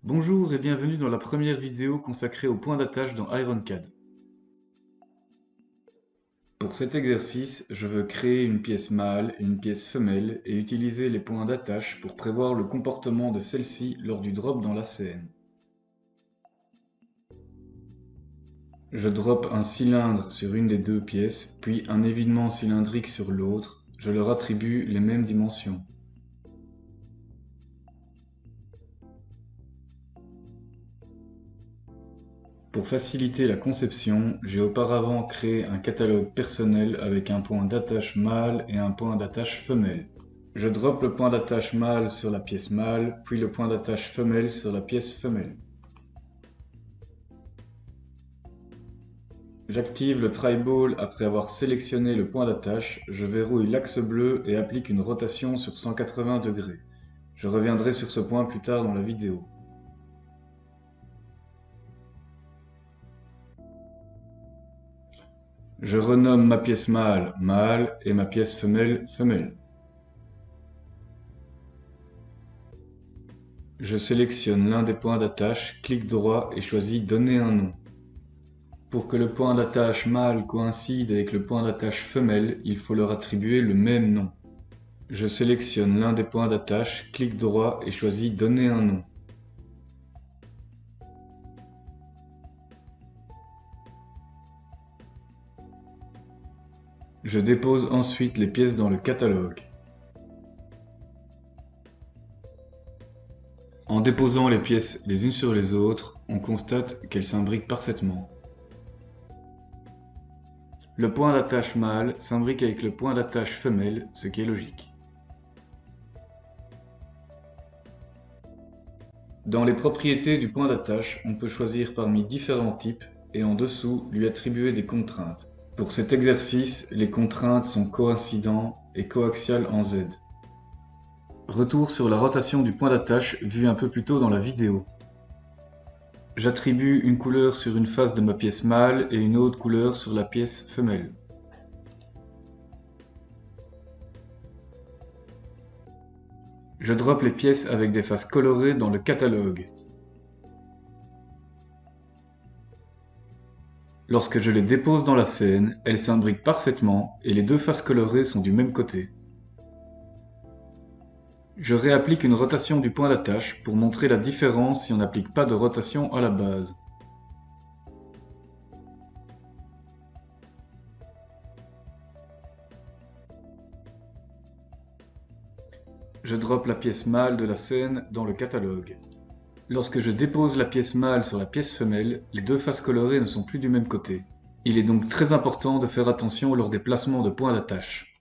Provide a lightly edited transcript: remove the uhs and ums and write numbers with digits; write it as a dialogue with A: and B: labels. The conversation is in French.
A: Bonjour et bienvenue dans la première vidéo consacrée aux points d'attache dans IronCAD. Pour cet exercice, je veux créer une pièce mâle et une pièce femelle et utiliser les points d'attache pour prévoir le comportement de celle-ci lors du drop dans la scène. Je drop un cylindre sur une des deux pièces, puis un évidement cylindrique sur l'autre. Je leur attribue les mêmes dimensions. Pour faciliter la conception, j'ai auparavant créé un catalogue personnel avec un point d'attache mâle et un point d'attache femelle. Je drop le point d'attache mâle sur la pièce mâle, puis le point d'attache femelle sur la pièce femelle. J'active le Triball après avoir sélectionné le point d'attache, je verrouille l'axe bleu et applique une rotation sur 180 degrés. Je reviendrai sur ce point plus tard dans la vidéo. Je renomme ma pièce mâle mâle et ma pièce femelle femelle. Je sélectionne l'un des points d'attache, clic droit et choisis Donner un nom. Pour que le point d'attache mâle coïncide avec le point d'attache femelle, il faut leur attribuer le même nom. Je sélectionne l'un des points d'attache, clic droit et choisis Donner un nom. Je dépose ensuite les pièces dans le catalogue. En déposant les pièces les unes sur les autres, on constate qu'elles s'imbriquent parfaitement. Le point d'attache mâle s'imbrique avec le point d'attache femelle, ce qui est logique. Dans les propriétés du point d'attache, on peut choisir parmi différents types et en dessous lui attribuer des contraintes. Pour cet exercice, les contraintes sont coïncidents et coaxial en Z. Retour sur la rotation du point d'attache vue un peu plus tôt dans la vidéo. J'attribue une couleur sur une face de ma pièce mâle et une autre couleur sur la pièce femelle. Je drop les pièces avec des faces colorées dans le catalogue. Lorsque je les dépose dans la scène, elles s'imbriquent parfaitement et les deux faces colorées sont du même côté. Je réapplique une rotation du point d'attache pour montrer la différence si on n'applique pas de rotation à la base. Je drop la pièce mâle de la scène dans le catalogue. Lorsque je dépose la pièce mâle sur la pièce femelle, les deux faces colorées ne sont plus du même côté. Il est donc très important de faire attention lors des placements de points d'attache.